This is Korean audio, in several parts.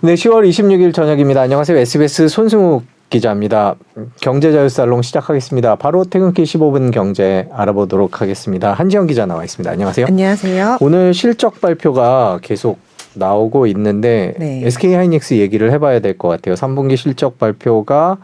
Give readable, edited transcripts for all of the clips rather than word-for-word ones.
네, 10월 26일 저녁입니다. 안녕하세요. SBS 손승욱 기자입니다. 경제자유살롱 시작하겠습니다. 바로 퇴근길 15분 경제 알아보도록 하겠습니다. 한지영 기자 나와 있습니다. 안녕하세요. 안녕하세요. 오늘 실적 발표가 계속 나오고 있는데 네. SK하이닉스 얘기를 해봐야 될 것 같아요. 3분기 실적 발표가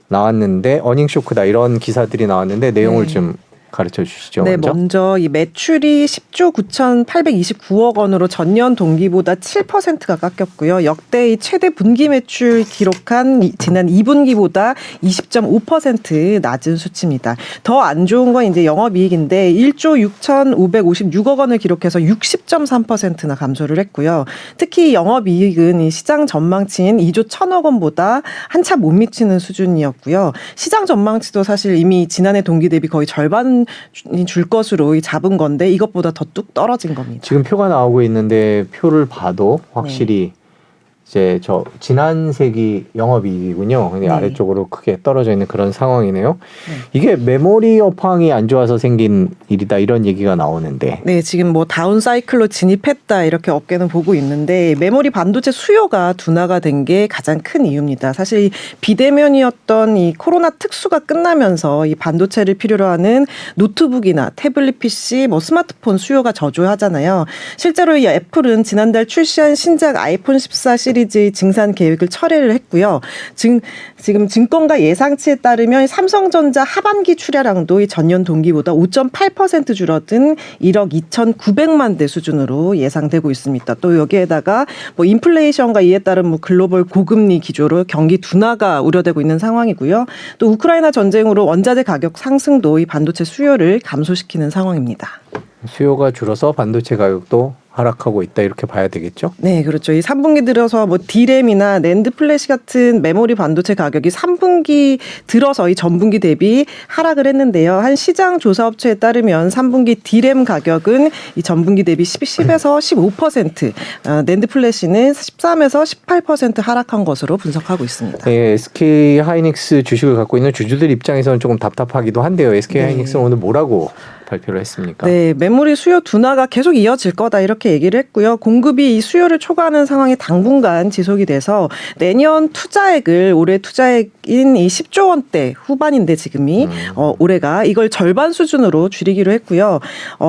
나왔는데 어닝 쇼크다 이런 기사들이 나왔는데 내용을 네. 좀 가르쳐 주시죠. 네, 먼저 이 매출이 10조 9,829억 원으로 전년 동기보다 7%가 깎였고요. 역대 이 최대 분기 매출 기록한 지난 2분기보다 20.5% 낮은 수치입니다. 더 안 좋은 건 이제 영업이익인데 1조 6,556억 원을 기록해서 60.3%나 감소를 했고요. 특히 영업이익은 이 시장 전망치인 2조 1,000억 원보다 한참 못 미치는 수준이었고요. 시장 전망치도 사실 이미 지난해 동기 대비 거의 절반 줄 것으로 잡은 건데 이것보다 더 뚝 떨어진 겁니다. 지금 표가 나오고 있는데 표를 봐도 확실히 이제 저 지난 세기 영업이익이군요. 근데 네. 아래쪽으로 크게 떨어져 있는 그런 상황이네요. 네. 이게 메모리 업황이 안 좋아서 생긴 일이다 이런 얘기가 나오는데. 네, 지금 뭐 다운 사이클로 진입했다 이렇게 업계는 보고 있는데 메모리 반도체 수요가 둔화가 된 게 가장 큰 이유입니다. 사실 비대면이었던 이 코로나 특수가 끝나면서 이 반도체를 필요로 하는 노트북이나 태블릿 PC, 뭐 스마트폰 수요가 저조하잖아요. 실제로 이 애플은 지난달 출시한 신작 아이폰 14 시리즈의 증산 계획을 철회를 했고요. 지금 증권가 예상치에 따르면 삼성전자 하반기 출하량도 이 전년 동기보다 5.8% 줄어든 1억 2,900만 대 수준으로 예상되고 있습니다. 또 여기에다가 뭐 인플레이션과 이에 따른 뭐 글로벌 고금리 기조로 경기 둔화가 우려되고 있는 상황이고요. 또 우크라이나 전쟁으로 원자재 가격 상승도 이 반도체 수요를 감소시키는 상황입니다. 수요가 줄어서 반도체 가격도 하락하고 있다 이렇게 봐야 되겠죠? 네, 그렇죠. 이 3분기 들어서 뭐 D램이나 낸드 플래시 같은 메모리 반도체 가격이 3분기 들어서 이 전분기 대비 하락을 했는데요. 한 시장 조사 업체에 따르면 3분기 D램 가격은 이 전분기 대비 10에서 15%, 낸드 플래시는 13에서 18% 하락한 것으로 분석하고 있습니다. 네, SK하이닉스 주식을 갖고 있는 주주들 입장에서는 조금 답답하기도 한데요. SK하이닉스는 오늘 뭐라고 발표를 했습니까? 네, 메모리 수요 둔화가 계속 이어질 거다 이렇게 얘기를 했고요. 공급이 이 수요를 초과하는 상황이 당분간 지속이 돼서 내년 투자액을 올해 투자액인 이 10조 원대 후반인데 지금이 올해가 이걸 절반 수준으로 줄이기로 했고요.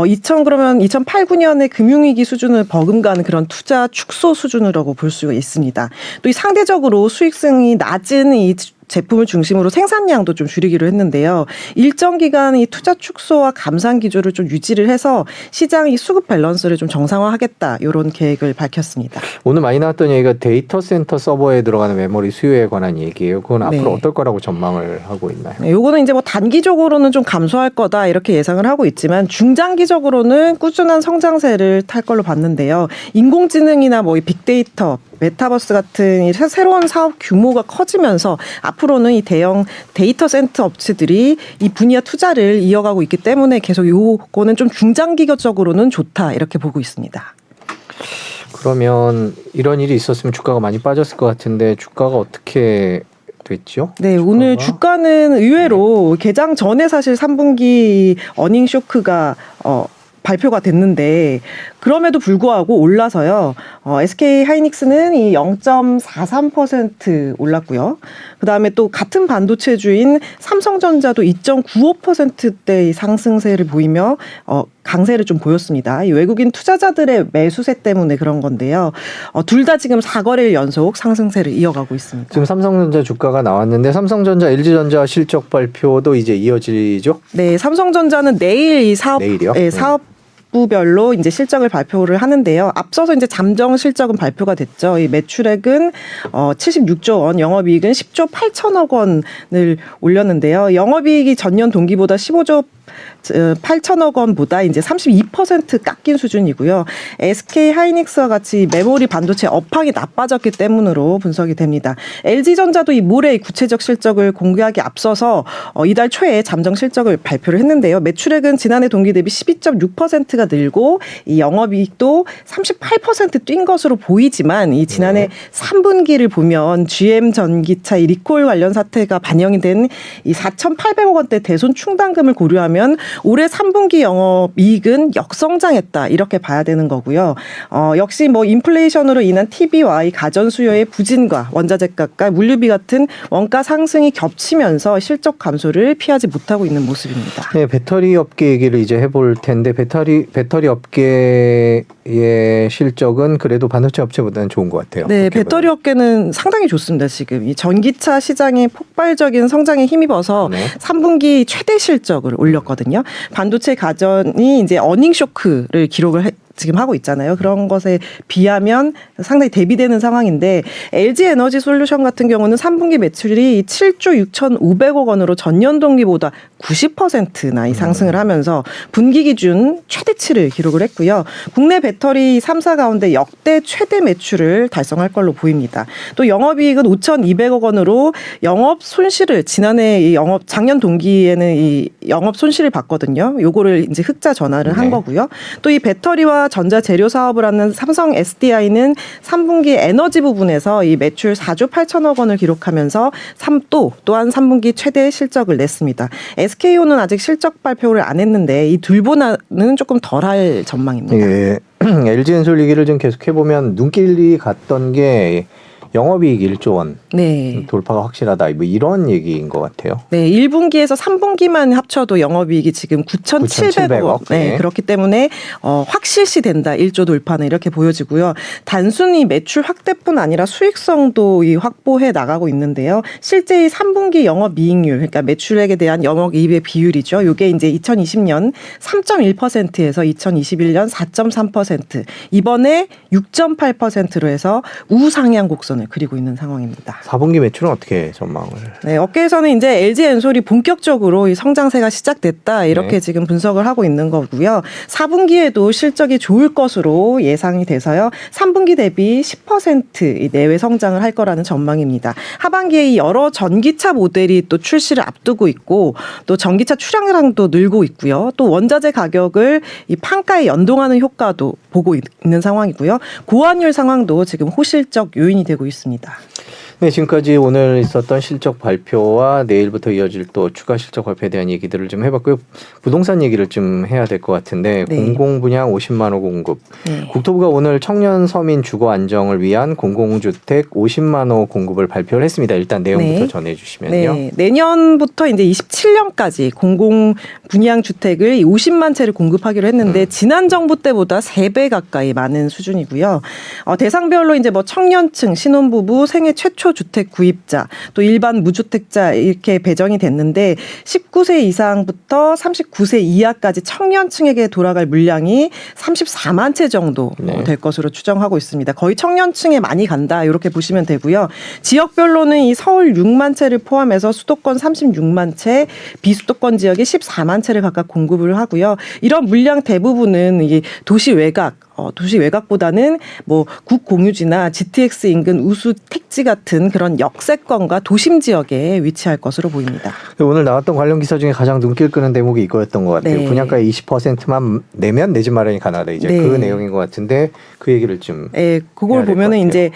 2008, 9년의 금융위기 수준을 버금가는 그런 투자 축소 수준이라고 볼 수가 있습니다. 또 이 상대적으로 수익성이 낮은 이 제품을 중심으로 생산량도 좀 줄이기로 했는데요. 일정 기간 이 투자 축소와 감산 기조를 좀 유지를 해서 시장 이 수급 밸런스를 좀 정상화하겠다 이런 계획을 밝혔습니다. 오늘 많이 나왔던 얘기가 데이터 센터 서버에 들어가는 메모리 수요에 관한 얘기예요. 그건 앞으로 어떨 거라고 전망을 하고 있나요? 네, 요거는 이제 뭐 단기적으로는 좀 감소할 거다 이렇게 예상을 하고 있지만 중장기적으로는 꾸준한 성장세를 탈 걸로 봤는데요. 인공지능이나 뭐 이 빅데이터, 메타버스 같은 이 새로운 사업 규모가 커지면서 앞으로는 이 대형 데이터 센터 업체들이 이 분야 투자를 이어가고 있기 때문에 계속 요거는 좀 중장기적으로는 좋다 이렇게 보고 있습니다. 그러면 이런 일이 있었으면 주가가 많이 빠졌을 것 같은데 주가가 어떻게 됐죠? 네, 오늘 주가는 의외로 개장 전에 사실 3분기 어닝 쇼크가 발표가 됐는데 그럼에도 불구하고 올라서요. SK하이닉스는 이 0.43% 올랐고요. 그다음에 또 같은 반도체주인 삼성전자도 2.95%대의 상승세를 보이며 강세를 좀 보였습니다. 이 외국인 투자자들의 매수세 때문에 그런 건데요. 둘 다 지금 4거래일 연속 상승세를 이어가고 있습니다. 지금 삼성전자 주가가 나왔는데 삼성전자, LG전자 실적 발표도 이제 이어지죠? 네, 삼성전자는 내일 이 내일이요? 사업부별로 이제 실적을 발표를 하는데요. 앞서서 이제 잠정 실적은 발표가 됐죠. 이 매출액은 76조 원, 영업이익은 10조 8천억 원을 올렸는데요. 영업이익이 전년 동기보다 15조 8천억 원보다 이제 32% 깎인 수준이고요. SK하이닉스와 같이 메모리 반도체 업황이 나빠졌기 때문으로 분석이 됩니다. LG전자도 이 모레 구체적 실적을 공개하기 앞서서 이달 초에 잠정 실적을 발표를 했는데요. 매출액은 지난해 동기 대비 12.6%가 늘고 이 영업이익도 38% 뛴 것으로 보이지만 이 지난해 3분기를 보면 GM 전기차 이 리콜 관련 사태가 반영이 된 이 4,800억 원대 대손 충당금을 고려하면 보면 올해 3분기 영업이익은 역성장했다 이렇게 봐야 되는 거고요. 역시 뭐 인플레이션으로 인한 TV와 이 가전 수요의 부진과 원자재 값과 물류비 같은 원가 상승이 겹치면서 실적 감소를 피하지 못하고 있는 모습입니다. 네, 배터리 업계 얘기를 이제 해볼 텐데 배터리 업계의 실적은 그래도 반도체 업체보다는 좋은 것 같아요. 네, 배터리 업계는 상당히 좋습니다. 지금 이 전기차 시장의 폭발적인 성장에 힘입어서 네. 3분기 최대 실적을 올렸거든요. 반도체 가전이 이제 어닝 쇼크를 기록을 지금 하고 있잖아요. 그런 것에 비하면 상당히 대비되는 상황인데 LG 에너지 솔루션 같은 경우는 3분기 매출이 7조 6,500억 원으로 전년 동기보다 90%나 상승을 하면서 분기 기준 최대치를 기록을 했고요. 국내 배터리 3사 가운데 역대 최대 매출을 달성할 걸로 보입니다. 또 영업이익은 5,200억 원으로 영업 손실을 지난해 작년 동기에는 이 영업 손실을 봤거든요. 요거를 이제 흑자 전환을 한 거고요. 또 이 배터리와 전자 재료 사업을 하는 삼성 SDI는 3분기 에너지 부분에서 이 매출 4조 8천억 원을 기록하면서 또한 3분기 최대 실적을 냈습니다. SK온은 아직 실적 발표를 안 했는데 이 둘보다는 조금 덜할 전망입니다. 예. LG엔솔 얘기를 좀 계속 해보면 눈길이 갔던 게 영업이익 1조 원 네. 돌파가 확실하다. 뭐 이런 얘기인 것 같아요. 네, 1분기에서 3분기만 합쳐도 영업이익이 지금 9,700억. 네, 그렇기 때문에 확실시 된다. 1조 돌파는 이렇게 보여지고요. 단순히 매출 확대뿐 아니라 수익성도 확보해 나가고 있는데요. 실제 이 3분기 영업이익률, 그러니까 매출액에 대한 영업이익의 비율이죠. 이게 이제 2020년 3.1%에서 2021년 4.3%, 이번에 6.8%로 해서 우상향 곡선을 그리고 있는 상황입니다. 4분기 매출은 어떻게 전망을? 네, 업계에서는 이제 LG엔솔이 본격적으로 이 성장세가 시작됐다 이렇게 네. 지금 분석을 하고 있는 거고요. 4분기에도 실적이 좋을 것으로 예상이 돼서요. 3분기 대비 10% 내외 성장을 할 거라는 전망입니다. 하반기에 여러 전기차 모델이 또 출시를 앞두고 있고 또 전기차 출하량도 늘고 있고요. 또 원자재 가격을 이 판가에 연동하는 효과도 보고 있는 상황이고요. 고환율 상황도 지금 호실적 요인이 되고 있습니다. 네, 지금까지 오늘 있었던 실적 발표와 내일부터 이어질 또 추가 실적 발표에 대한 얘기들을 좀 해봤고요. 부동산 얘기를 좀 해야 될 것 같은데 네. 공공분양 50만 호 공급. 네. 국토부가 오늘 청년 서민 주거 안정을 위한 공공주택 50만 호 공급을 발표를 했습니다. 일단 내용부터 네. 전해주시면요. 네, 내년부터 이제 27년까지 공공 분양 주택을 50만 채를 공급하기로 했는데 지난 정부 때보다 3배 가까이 많은 수준이고요. 대상별로 이제 뭐 청년층, 신혼부부, 생애 최초 주택 구입자, 또 일반 무주택자 이렇게 배정이 됐는데 19세 이상부터 39세 이하까지 청년층에게 돌아갈 물량이 34만 채 정도 네. 될 것으로 추정하고 있습니다. 거의 청년층에 많이 간다 이렇게 보시면 되고요. 지역별로는 이 서울 6만 채를 포함해서 수도권 36만 채, 비수도권 지역에 14만 채를 각각 공급을 하고요. 이런 물량 대부분은 이 도시 외곽보다는 뭐 국공유지나 GTX 인근 우수 택지 같은 그런 역세권과 도심 지역에 위치할 것으로 보입니다. 오늘 나왔던 관련 기사 중에 가장 눈길 끄는 대목이 이거였던 것 같아요. 네. 분양가의 20%만 내면 내 집 마련이 가능하다. 이제 네. 그 내용인 것 같은데 그 얘기를 좀. 예, 그걸 해야 될것 보면은 같아요. 이제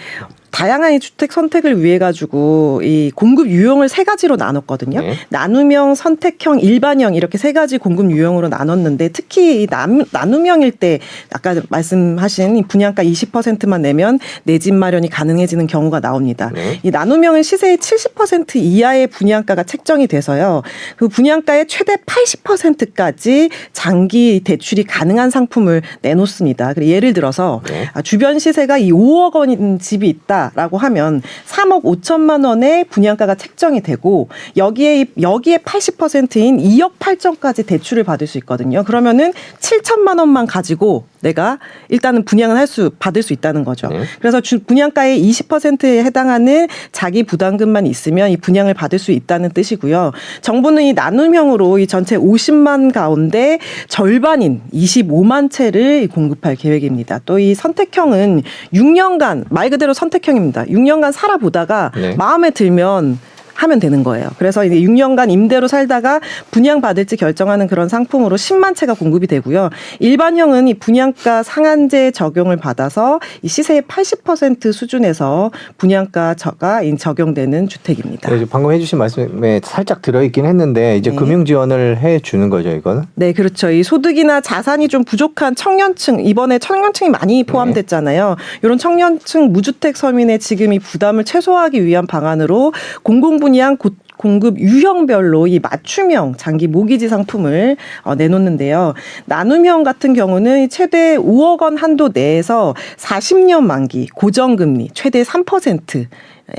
다양한 주택 선택을 위해 가지고 이 공급 유형을 3가지로 나눴거든요. 네. 나눔형, 선택형, 일반형 이렇게 3가지 공급 유형으로 나눴는데 특히 이 나눔형일 때 아까 말씀하신 이 분양가 20%만 내면 내 집 마련이 가능해지는 경우가 나옵니다. 네. 이 나눔형은 시세의 70% 이하의 분양가가 책정이 돼서요. 그 분양가의 최대 80%까지 장기 대출이 가능한 상품을 내놓습니다. 그리고 예를 들어서 네. 주변 시세가 이 5억 원인 집이 있다라고 하면 3억 5천만 원의 분양가가 책정이 되고 여기에 80%인 2억 8천까지 대출을 받을 수 있거든요. 그러면은 7천만 원만 가지고 내가 일단은 분양을 받을 수 있다는 거죠. 네. 그래서 분양가의 20%에 해당하는 자기 부담금만 있으면 이 분양을 받을 수 있다는 뜻이고요. 정부는 이 나눔형으로 이 전체 50만 가운데 절반인 25만 채를 공급할 계획입니다. 또 이 선택형은 6년간 말 그대로 선택형입니다. 6년간 살아보다가 네. 마음에 들면 하면 되는 거예요. 그래서 이제 6년간 임대로 살다가 분양받을지 결정하는 그런 상품으로 10만 채가 공급이 되고요. 일반형은 이 분양가 상한제 적용을 받아서 이 시세의 80% 수준에서 분양가가 적용되는 주택입니다. 네, 방금 해주신 말씀에 살짝 들어있긴 했는데 이제 네. 금융 지원을 해주는 거죠, 이거는? 네, 그렇죠. 이 소득이나 자산이 좀 부족한 청년층, 이번에 청년층이 많이 포함됐잖아요. 이런 청년층 무주택 서민의 지금 이 부담을 최소화하기 위한 방안으로 공공분양 공급 유형별로 이 맞춤형 장기 모기지 상품을 내놓는데요. 나눔형 같은 경우는 최대 5억 원 한도 내에서 40년 만기 고정금리 최대 3%.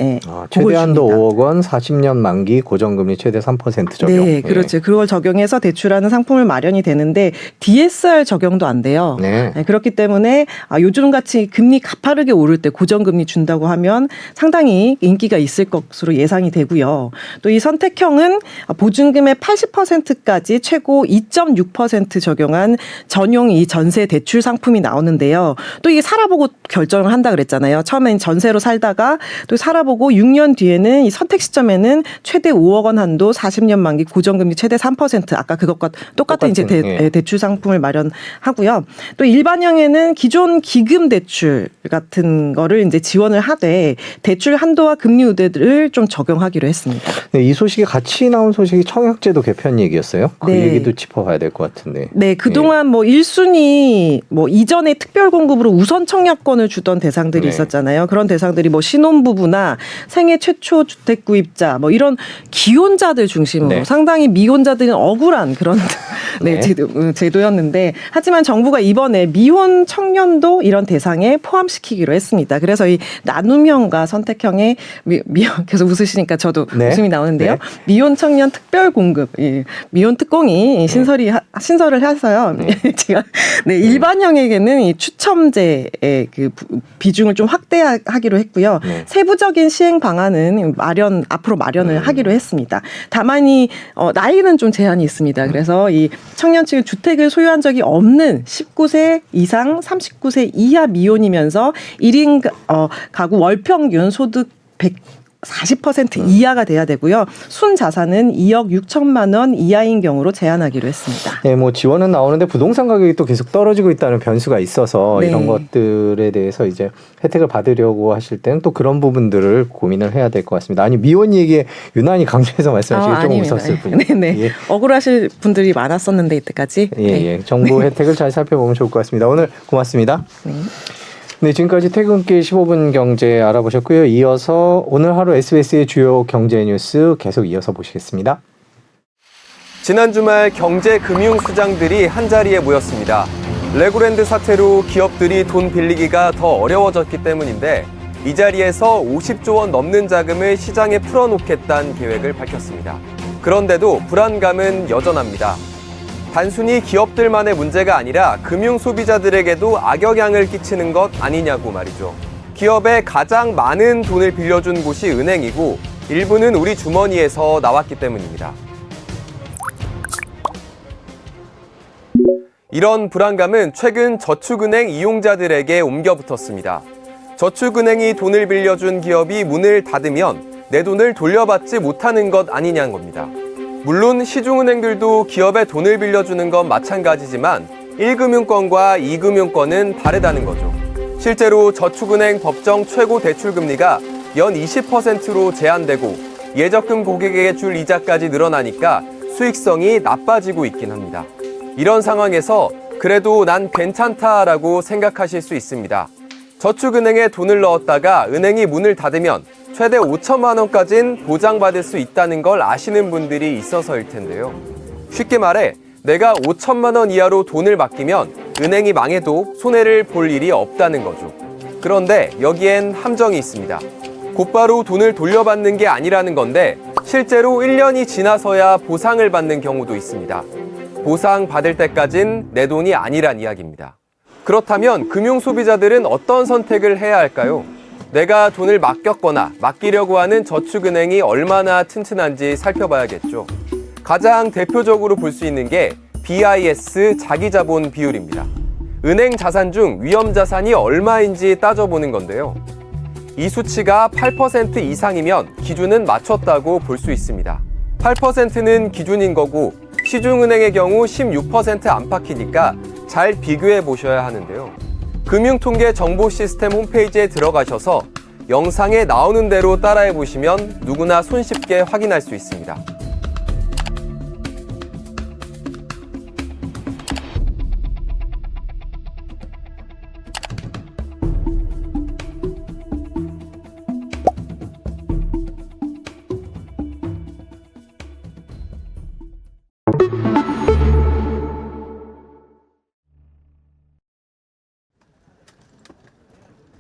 예, 최대 한도 5억 원, 40년 만기, 고정금리 최대 3% 적용. 네, 그렇죠. 그걸 적용해서 대출하는 상품을 마련이 되는데 DSR 적용도 안 돼요. 네. 네, 그렇기 때문에 요즘같이 금리 가파르게 오를 때 고정금리 준다고 하면 상당히 인기가 있을 것으로 예상이 되고요. 또 이 선택형은 보증금의 80%까지 최고 2.6% 적용한 전용 이 전세 대출 상품이 나오는데요. 또 이게 살아보고 결정을 한다 그랬잖아요. 처음엔 전세로 살다가 또 살아보고 6년 뒤에는 이 선택 시점에는 최대 5억 원 한도 40년 만기 고정금리 최대 3% 아까 그것과 똑같은 이제 대출 상품을 마련하고요. 또 일반형에는 기존 기금 대출 같은 거를 이제 지원을 하되 대출 한도와 금리 우대를 좀 적용하기로 했습니다. 네, 이 소식에 같이 나온 소식이 청약제도 개편 얘기였어요. 그 네. 얘기도 짚어봐야 될 것 같은데. 네, 그동안 뭐 1순위 뭐 이전에 특별 공급으로 우선 청약권을 주던 대상들이 네. 있었잖아요. 그런 대상들이 뭐 신혼부부나 생애 최초 주택 구입자 뭐 이런 기혼자들 중심으로 네. 상당히 미혼자들은 억울한 그런 네, 네. 제도였는데 하지만 정부가 이번에 미혼 청년도 이런 대상에 포함시키기로 했습니다. 그래서 이 나눔형과 선택형의 계속 웃으시니까 저도 네. 웃음이 나오는데요. 네. 미혼 청년 특별 공급, 미혼 특공이 신설을 해서요. 제가 일반형에게는 이 추첨제의 그 비중을 좀 확대하기로 했고요. 세부적인 시행 방안은 앞으로 마련을 하기로 했습니다. 다만 이 나이는 좀 제한이 있습니다. 그래서 이 청년층은 주택을 소유한 적이 없는 19세 이상 39세 이하 미혼이면서 1인 가구 월평균 소득 40% 이하가 돼야 되고요. 순 자산은 2억 6천만 원 이하인 경우로 제한하기로 했습니다. 네, 뭐 지원은 나오는데 부동산 가격이 또 계속 떨어지고 있다는 변수가 있어서 네. 이런 것들에 대해서 이제 혜택을 받으려고 하실 때는 또 그런 부분들을 고민을 해야 될 것 같습니다. 아니 미혼 얘기에 유난히 강조해서 말씀하시기 좀 웃었을 뿐이에요. 네네. 예. 억울하실 분들이 많았었는데 이때까지. 예, 예. 정부 혜택을 잘 살펴보면 좋을 것 같습니다. 오늘 고맙습니다. 네. 네, 지금까지 퇴근길 15분 경제 알아보셨고요. 이어서 오늘 하루 SBS의 주요 경제 뉴스 계속 이어서 보시겠습니다. 지난 주말 경제금융수장들이 한자리에 모였습니다. 레고랜드 사태로 기업들이 돈 빌리기가 더 어려워졌기 때문인데 이 자리에서 50조 원 넘는 자금을 시장에 풀어놓겠다는 계획을 밝혔습니다. 그런데도 불안감은 여전합니다. 단순히 기업들만의 문제가 아니라 금융소비자들에게도 악영향을 끼치는 것 아니냐고 말이죠. 기업에 가장 많은 돈을 빌려준 곳이 은행이고 일부는 우리 주머니에서 나왔기 때문입니다. 이런 불안감은 최근 저축은행 이용자들에게 옮겨 붙었습니다. 저축은행이 돈을 빌려준 기업이 문을 닫으면 내 돈을 돌려받지 못하는 것 아니냐는 겁니다. 물론 시중은행들도 기업에 돈을 빌려주는 건 마찬가지지만 1금융권과 2금융권은 다르다는 거죠. 실제로 저축은행 법정 최고 대출금리가 연 20%로 제한되고 예적금 고객에게 줄 이자까지 늘어나니까 수익성이 나빠지고 있긴 합니다. 이런 상황에서 그래도 난 괜찮다라고 생각하실 수 있습니다. 저축은행에 돈을 넣었다가 은행이 문을 닫으면 최대 5천만 원까지는 보장받을 수 있다는 걸 아시는 분들이 있어서일 텐데요. 쉽게 말해 내가 5천만 원 이하로 돈을 맡기면 은행이 망해도 손해를 볼 일이 없다는 거죠. 그런데 여기엔 함정이 있습니다. 곧바로 돈을 돌려받는 게 아니라는 건데 실제로 1년이 지나서야 보상을 받는 경우도 있습니다. 보상 받을 때까진 내 돈이 아니란 이야기입니다. 그렇다면 금융소비자들은 어떤 선택을 해야 할까요? 내가 돈을 맡겼거나 맡기려고 하는 저축은행이 얼마나 튼튼한지 살펴봐야겠죠. 가장 대표적으로 볼 수 있는 게 BIS 자기자본 비율입니다. 은행 자산 중 위험 자산이 얼마인지 따져보는 건데요. 이 수치가 8% 이상이면 기준은 맞췄다고 볼 수 있습니다. 8%는 기준인 거고 시중은행의 경우 16% 안팎이니까 잘 비교해 보셔야 하는데요. 금융통계정보시스템 홈페이지에 들어가셔서 영상에 나오는 대로 따라해 보시면 누구나 손쉽게 확인할 수 있습니다.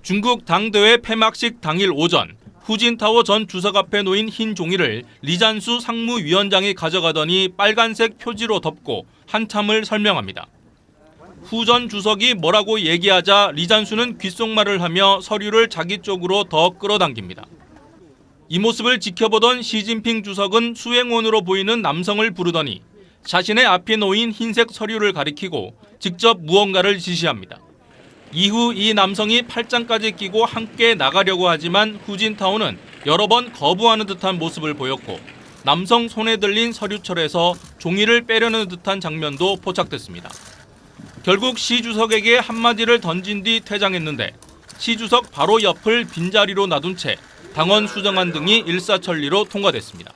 중국 당대회 폐막식 당일 오전 후진타워 전 주석 앞에 놓인 흰 종이를 리잔수 상무위원장이 가져가더니 빨간색 표지로 덮고 한참을 설명합니다. 후 전 주석이 뭐라고 얘기하자 리잔수는 귓속말을 하며 서류를 자기 쪽으로 더 끌어당깁니다. 이 모습을 지켜보던 시진핑 주석은 수행원으로 보이는 남성을 부르더니 자신의 앞에 놓인 흰색 서류를 가리키고 직접 무언가를 지시합니다. 이후 이 남성이 팔짱까지 끼고 함께 나가려고 하지만 후진타오는 여러 번 거부하는 듯한 모습을 보였고 남성 손에 들린 서류철에서 종이를 빼려는 듯한 장면도 포착됐습니다. 결국 시 주석에게 한마디를 던진 뒤 퇴장했는데 시 주석 바로 옆을 빈자리로 놔둔 채 당원 수정안 등이 일사천리로 통과됐습니다.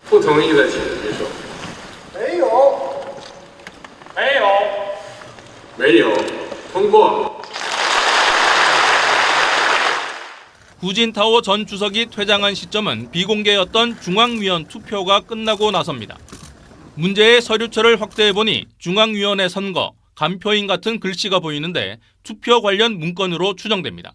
不同意的请举手。没有，通过。 후진타오 전 주석이 퇴장한 시점은 비공개였던 중앙위원 투표가 끝나고 나섭니다. 문제의 서류철을 확대해보니 중앙위원회 선거, 간표인 같은 글씨가 보이는데 투표 관련 문건으로 추정됩니다.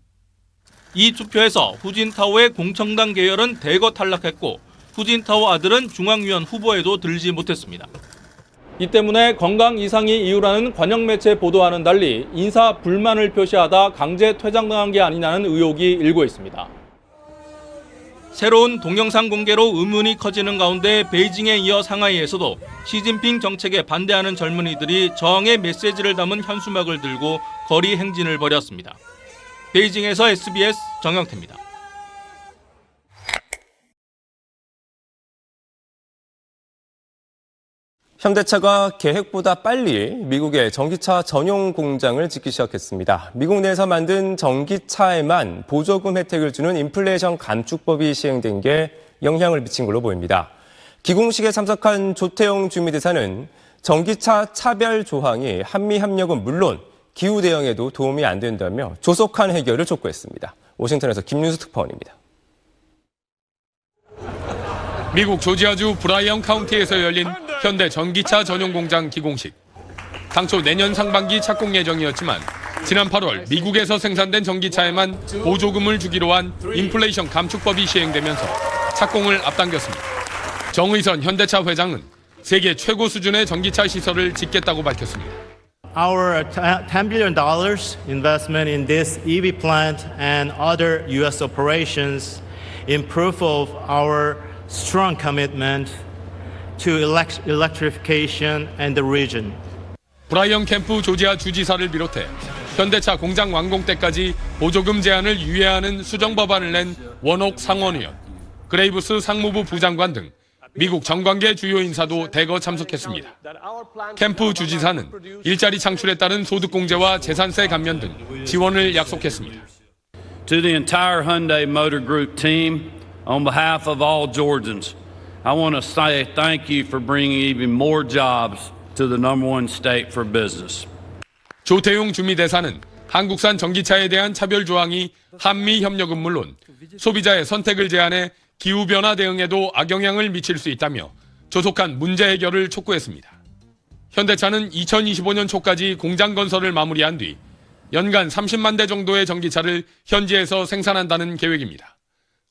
이 투표에서 후진타오의 공청당 계열은 대거 탈락했고 후진타오 아들은 중앙위원 후보에도 들지 못했습니다. 이 때문에 건강 이상이 이유라는 관영 매체 보도와는 달리 인사 불만을 표시하다 강제 퇴장당한 게 아니냐는 의혹이 일고 있습니다. 새로운 동영상 공개로 의문이 커지는 가운데 베이징에 이어 상하이에서도 시진핑 정책에 반대하는 젊은이들이 저항의 메시지를 담은 현수막을 들고 거리 행진을 벌였습니다. 베이징에서 SBS 정영태입니다. 현대차가 계획보다 빨리 미국의 전기차 전용 공장을 짓기 시작했습니다. 미국 내에서 만든 전기차에만 보조금 혜택을 주는 인플레이션 감축법이 시행된 게 영향을 미친 걸로 보입니다. 기공식에 참석한 조태용 주미대사는 전기차 차별 조항이 한미 협력은 물론 기후 대응에도 도움이 안 된다며 조속한 해결을 촉구했습니다. 워싱턴에서 김윤수 특파원입니다. 미국 조지아주 브라이언 카운티에서 열린 현대 전기차 전용 공장 기공식. 당초 내년 상반기 착공 예정이었지만 지난 8월 미국에서 생산된 전기차에만 보조금을 주기로 한 인플레이션 감축법이 시행되면서 착공을 앞당겼습니다. 정의선 현대차 회장은 세계 최고 수준의 전기차 시설을 짓겠다고 밝혔습니다. Our $10 billion investment in this EV plant and other U.S. operations in proof of our strong commitment to electrification and the region. 브라이언 캠프 조지아 주지사를 비롯해 현대차 공장 완공 때까지 보조금 제한을 유예하는 수정 법안을 낸 원옥 상원의원, 그레이브스 상무부 부장관 등 미국 정관계 주요 인사도 대거 참석했습니다. 캠프 주지사는 일자리 창출에 따른 소득 공제와 재산세 감면 등 지원을 약속했습니다. To the entire Hyundai Motor Group team, on behalf of all Georgians, I want to say thank you for bringing even more jobs to the number one state for business. 조태용 주미대사는 한국산 전기차에 대한 차별 조항이 한미 협력은 물론 소비자의 선택을 제한해 기후변화 대응에도 악영향을 미칠 수 있다며 조속한 문제 해결을 촉구했습니다. 현대차는 2025년 초까지 공장 건설을 마무리한 뒤 연간 30만 대 정도의 전기차를 현지에서 생산한다는 계획입니다.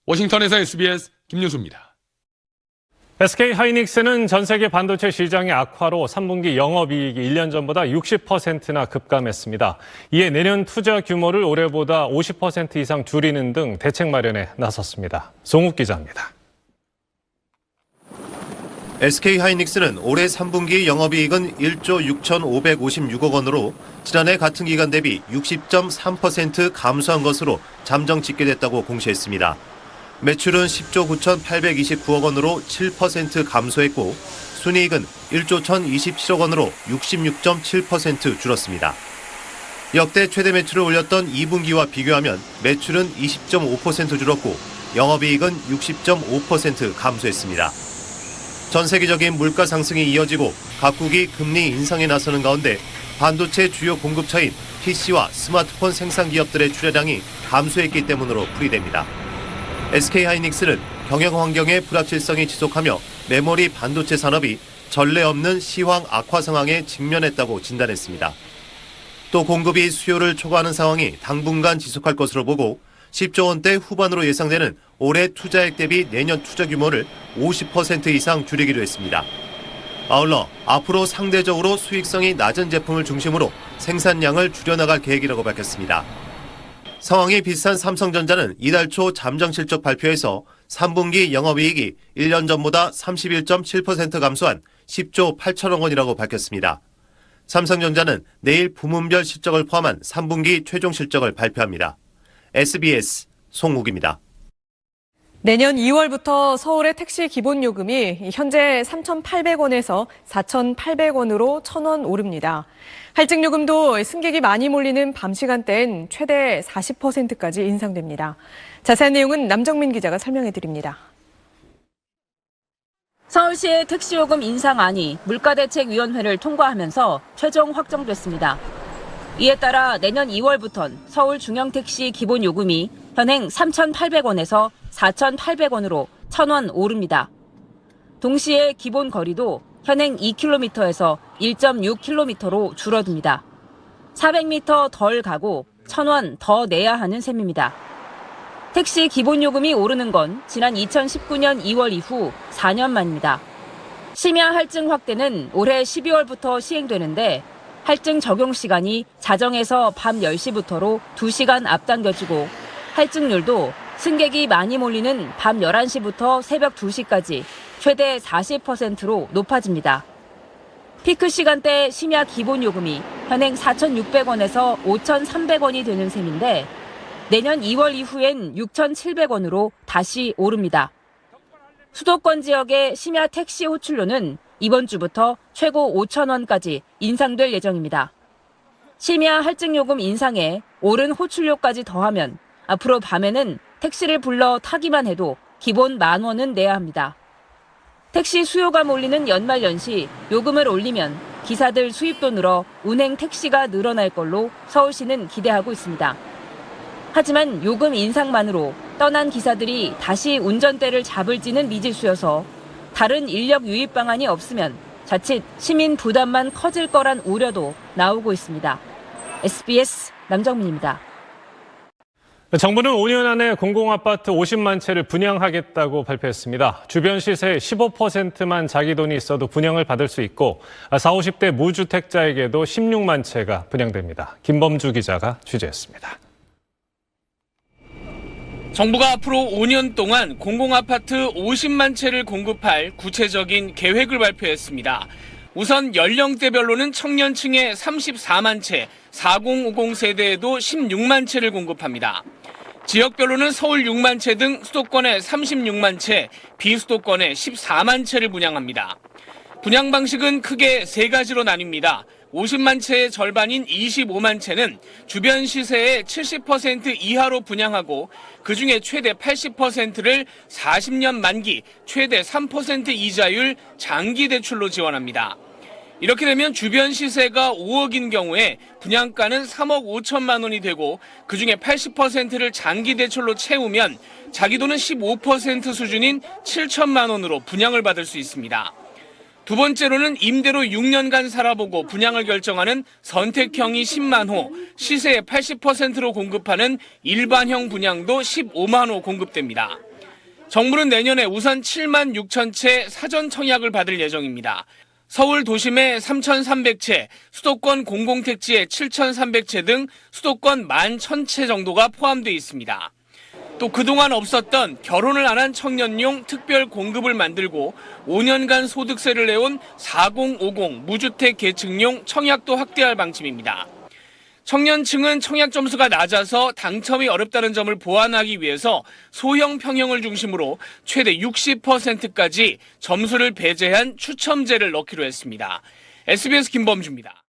워싱턴에서 SBS 김유수입니다. SK 하이닉스는 전 세계 반도체 시장의 악화로 3분기 영업이익이 1년 전보다 60%나 급감했습니다. 이에 내년 투자 규모를 올해보다 50% 이상 줄이는 등 대책 마련에 나섰습니다. 송욱 기자입니다. SK하이닉스는 올해 3분기 영업이익은 1조 6,556억 원으로 지난해 같은 기간 대비 60.3% 감소한 것으로 잠정 집계됐다고 공시했습니다. 매출은 10조 9,829억 원으로 7% 감소했고 순이익은 1조 1,027억 원으로 66.7% 줄었습니다. 역대 최대 매출을 올렸던 2분기와 비교하면 매출은 20.5% 줄었고 영업이익은 60.5% 감소했습니다. 전 세계적인 물가 상승이 이어지고 각국이 금리 인상에 나서는 가운데 반도체 주요 공급처인 PC와 스마트폰 생산 기업들의 출하량이 감소했기 때문으로 풀이됩니다. SK하이닉스는 경영 환경의 불확실성이 지속하며 메모리 반도체 산업이 전례 없는 시황 악화 상황에 직면했다고 진단했습니다. 또 공급이 수요를 초과하는 상황이 당분간 지속할 것으로 보고 10조 원대 후반으로 예상되는 올해 투자액 대비 내년 투자 규모를 50% 이상 줄이기로 했습니다. 아울러 앞으로 상대적으로 수익성이 낮은 제품을 중심으로 생산량을 줄여나갈 계획이라고 밝혔습니다. 상황이 비슷한 삼성전자는 이달 초 잠정 실적 발표에서 3분기 영업이익이 1년 전보다 31.7% 감소한 10조 8천억 원이라고 밝혔습니다. 삼성전자는 내일 부문별 실적을 포함한 3분기 최종 실적을 발표합니다. SBS 송욱입니다. 내년 2월부터 서울의 택시 기본요금이 현재 3,800원에서 4,800원으로 1,000원 오릅니다. 할증요금도 승객이 많이 몰리는 밤 시간대엔 최대 40%까지 인상됩니다. 자세한 내용은 남정민 기자가 설명해 드립니다. 서울시의 택시요금 인상안이 물가대책위원회를 통과하면서 최종 확정됐습니다. 이에 따라 내년 2월부턴 서울 중형택시 기본요금이 현행 3,800원에서 4,800원으로 1,000원 오릅니다. 동시에 기본 거리도 현행 2km에서 1.6km로 줄어듭니다. 400m 덜 가고 1,000원 더 내야 하는 셈입니다. 택시 기본요금이 오르는 건 지난 2019년 2월 이후 4년 만입니다. 심야 할증 확대는 올해 12월부터 시행되는데 할증 적용 시간이 자정에서 밤 10시부터로 2시간 앞당겨지고 할증률도 승객이 많이 몰리는 밤 11시부터 새벽 2시까지 최대 40%로 높아집니다. 피크 시간대 심야 기본요금이 현행 4,600원에서 5,300원이 되는 셈인데 내년 2월 이후엔 6,700원으로 다시 오릅니다. 수도권 지역의 심야 택시 호출료는 이번 주부터 최고 5,000원까지 인상될 예정입니다. 심야 할증요금 인상에 오른 호출료까지 더하면 앞으로 밤에는 택시를 불러 타기만 해도 기본 10,000원은 내야 합니다. 택시 수요가 몰리는 연말연시 요금을 올리면 기사들 수입도 늘어 운행 택시가 늘어날 걸로 서울시는 기대하고 있습니다. 하지만 요금 인상만으로 떠난 기사들이 다시 운전대를 잡을지는 미지수여서 다른 인력 유입 방안이 없으면 자칫 시민 부담만 커질 거란 우려도 나오고 있습니다. SBS 남정민입니다. 정부는 5년 안에 공공아파트 50만 채를 분양하겠다고 발표했습니다. 주변 시세의 15%만 자기 돈이 있어도 분양을 받을 수 있고 40, 50대 무주택자에게도 16만 채가 분양됩니다. 김범주 기자가 취재했습니다. 정부가 앞으로 5년 동안 공공아파트 50만 채를 공급할 구체적인 계획을 발표했습니다. 우선 연령대별로는 청년층에 34만 채, 4050 세대에도 16만 채를 공급합니다. 지역별로는 서울 6만 채 등 수도권에 36만 채, 비수도권에 14만 채를 분양합니다. 분양 방식은 크게 세 가지로 나뉩니다. 50만 채의 절반인 25만 채는 주변 시세의 70% 이하로 분양하고 그중에 최대 80%를 40년 만기, 최대 3% 이자율 장기 대출로 지원합니다. 이렇게 되면 주변 시세가 5억인 경우에 분양가는 3억 5천만 원이 되고 그중에 80%를 장기 대출로 채우면 자기 돈은 15% 수준인 7천만 원으로 분양을 받을 수 있습니다. 두 번째로는 임대로 6년간 살아보고 분양을 결정하는 선택형이 10만 호, 시세의 80%로 공급하는 일반형 분양도 15만 호 공급됩니다. 정부는 내년에 우선 7만 6천 채 사전 청약을 받을 예정입니다. 서울 도심에 3,300채, 수도권 공공택지에 7,300채 등 수도권 11,000채 정도가 포함되어 있습니다. 또 그동안 없었던 결혼을 안 한 청년용 특별 공급을 만들고 5년간 소득세를 내온 4050 무주택 계층용 청약도 확대할 방침입니다. 청년층은 청약 점수가 낮아서 당첨이 어렵다는 점을 보완하기 위해서 소형 평형을 중심으로 최대 60%까지 점수를 배제한 추첨제를 넣기로 했습니다. SBS 김범주입니다.